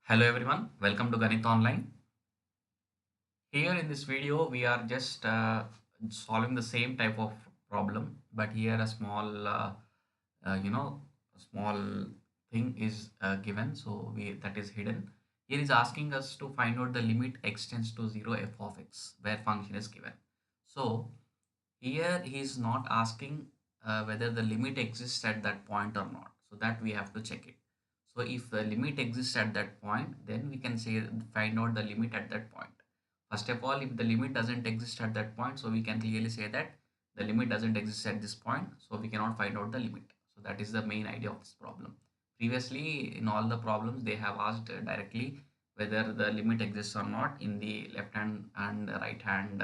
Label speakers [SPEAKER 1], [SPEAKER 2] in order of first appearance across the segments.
[SPEAKER 1] Hello everyone, welcome to Ganit Online. Here in this video, we are just solving the same type of problem, but here a small, uh, you know, a small thing is given, so we that is hidden. Here is asking us to find out the limit x tends to 0 f of x, where function is given. So here he is not asking whether the limit exists at that point or not. So that we have to check it. So if the limit exists at that point, then we can say find out the limit at that point. First of all, if the limit doesn't exist at that point, so we can clearly say that the limit doesn't exist at this point, so we cannot find out the limit. So that is the main idea of this problem. Previously, in all the problems, they have asked directly whether the limit exists or not in the left hand and right hand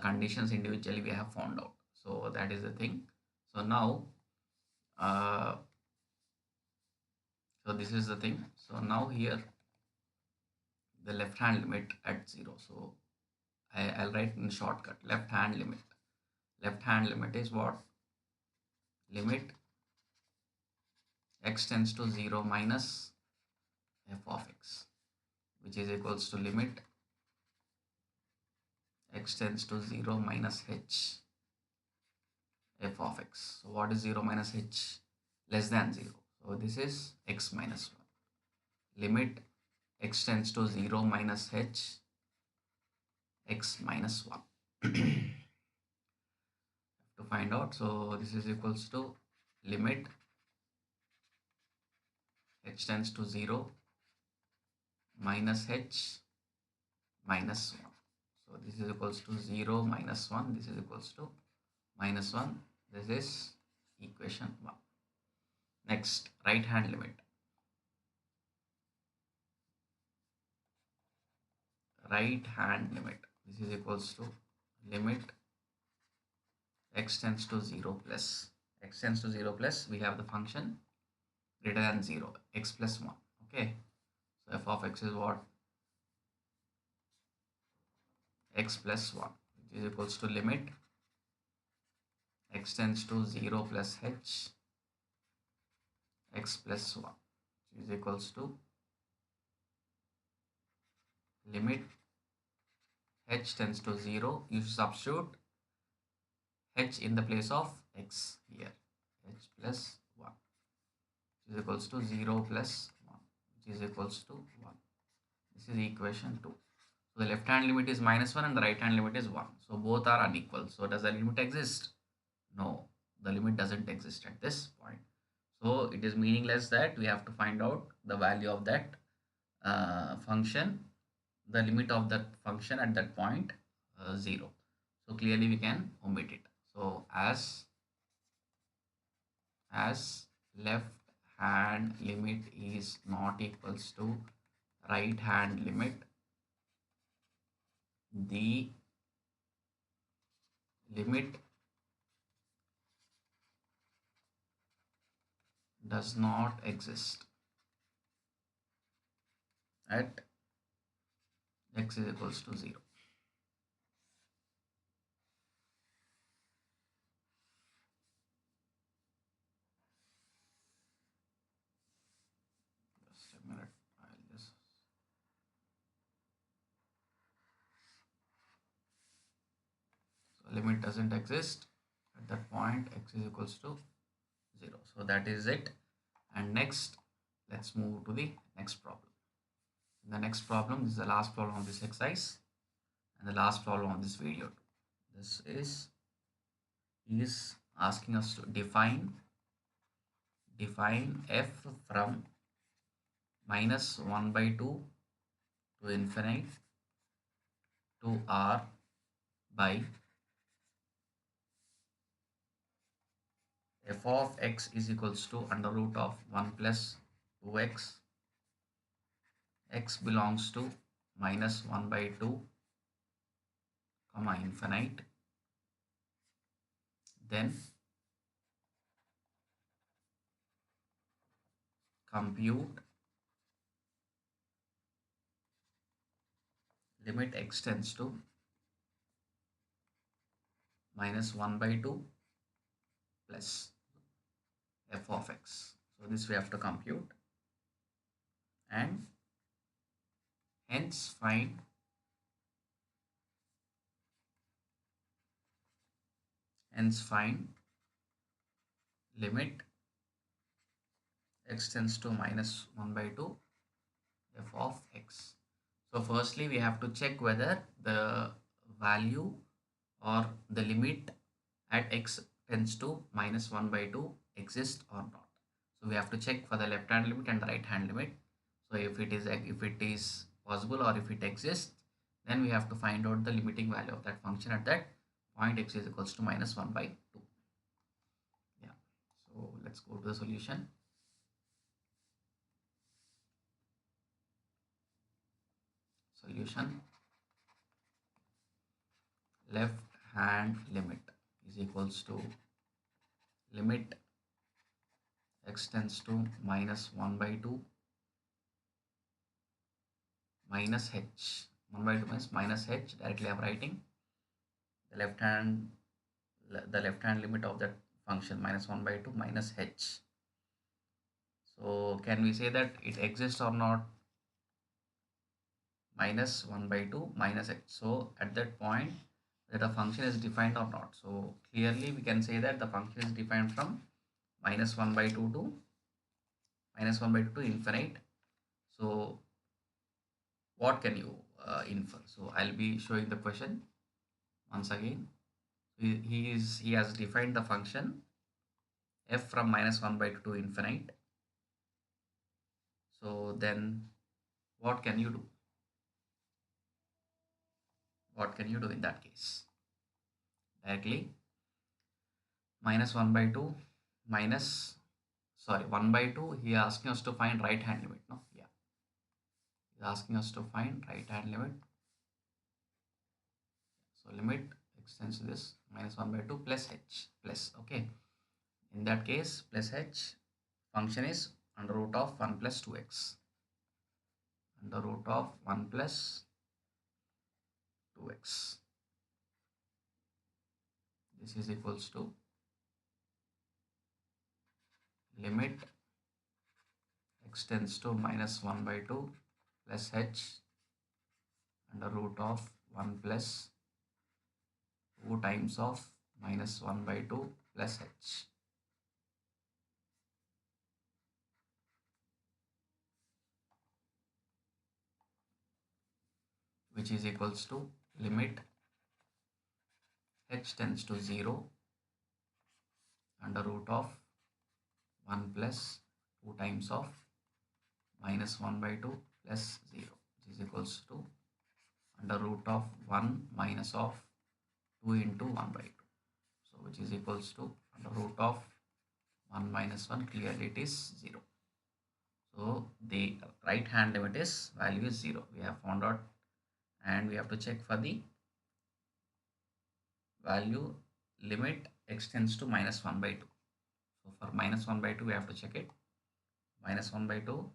[SPEAKER 1] conditions individually we have found out. So that is the thing. So now, uh, so this is the thing. So now here the left hand limit at 0. So I'll write in shortcut left hand limit. Left hand limit is what? Limit x tends to 0 minus f of x, which is equals to limit x tends to 0 minus h f of x. So what is 0 minus h? Less than 0. So this is x minus 1. Limit x tends to 0 minus h x minus 1. To find out, so this is equals to limit h tends to 0 minus h minus 1. So this is equals to 0 minus 1. This is equals to minus 1. This is equation 1. Next, right hand limit. Right hand limit. This is equals to limit x tends to 0 plus. X tends to 0 plus, we have the function greater than 0, x plus 1. Okay. So f of x is what? X plus 1, which is equals to limit x tends to 0 plus h x plus 1, which is equals to limit h tends to 0. You substitute h in the place of x here. H plus 1, which is equals to 0 plus 1, which is equals to 1. This is equation 2. So the left hand limit is minus 1 and the right hand limit is 1. So both are unequal. So does the limit exist? No, the limit doesn't exist at this point. So it is meaningless that we have to find out the value of that function, the limit of that function at that point 0. So clearly we can omit it. So as left hand limit is not equals to right hand limit, the limit does not exist at x is equals to 0. Just a minute, I'll just so limit doesn't exist at that point x is equals to 0. So that is it. And next, let's move to the next problem. The next problem is the last problem of this exercise and the last problem of this video. This is asking us to define f from minus 1 by 2 to infinite to r by f of x is equals to under root of 1 plus 2x. X belongs to minus 1 by 2 comma infinite. Then compute limit x tends to minus 1 by 2 plus f of x. So this we have to compute, and Hence find limit x tends to minus 1 by 2 f of x. So firstly we have to check whether the value or the limit at x tends to minus 1 by 2 exists or not. So we have to check for the left hand limit and the right hand limit. So if it is possible or if it exists, then we have to find out the limiting value of that function at that point x is equals to minus 1 by 2. Yeah. So let's go to the solution. Solution, left hand limit is equals to limit x tends to minus 1 by 2 minus h. 1 by 2 means minus h. Directly I'm writing the left hand limit of that function minus 1 by 2 minus h. So can we say that it exists or not? Minus 1 by 2 minus h. So at that point that a function is defined or not. So clearly we can say that the function is defined from minus 1 by 2 to infinite. So what can you infer? So I'll be showing the question once again. He has defined the function f from minus 1 by 2 to infinite. So then what can you do? What can you do in that case? Directly minus 1 by 2 minus, sorry, 1 by 2, he is asking us to find right hand limit. No, yeah, he is asking us to find right hand limit. So limit extends to this minus 1 by 2 plus h plus, okay, in that case plus h, function is under root of 1 plus 2x, under root of 1 plus 2x. This is equals to limit x tends to minus 1 by 2 plus h under root of 1 plus 2 times of minus 1 by 2 plus h, which is equals to limit h tends to 0 under root of 1 plus 2 times of minus 1 by 2 plus 0, which is equals to under root of 1 minus of 2 into 1 by 2. So which is equals to under root of 1 minus 1, clearly it is 0. So the right hand limit is value is 0. We have found out, and we have to check for the value limit x tends to minus 1 by 2. So for minus 1 by 2 we have to check it. Minus 1 by 2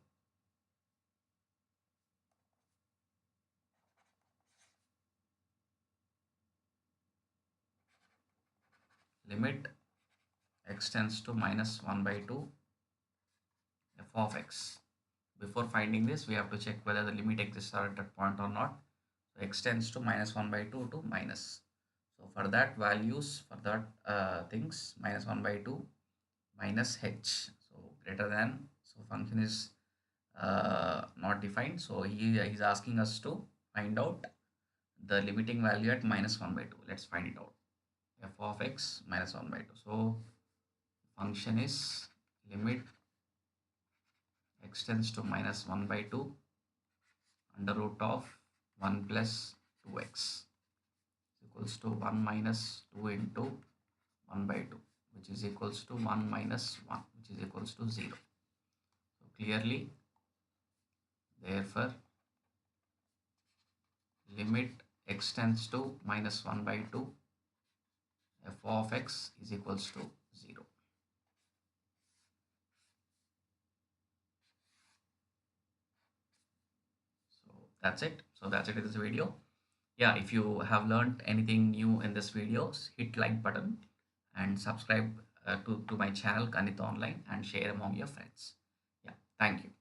[SPEAKER 1] limit x tends to minus 1 by 2 f of x. Before finding this, we have to check whether the limit exists at that point or not. So x tends to minus 1 by 2 to minus. So for that values, for that things, minus 1 by 2 minus h. So greater than, so function is not defined. So he is asking us to find out the limiting value at minus 1 by 2. Let's find it out. F of x minus 1 by 2. So function is limit x tends to minus 1 by 2 under root of 1 plus 2x equals to 1 minus 2 into 1 by 2, which is equals to 1 minus 1, which is equals to 0. So clearly, therefore, limit x tends to minus 1 by 2 f of x is equals to 0. So that's it. So that's it in this video. Yeah, if you have learned anything new in this video, hit like button and subscribe to my channel Ganit Online and share among your friends. Yeah, thank you.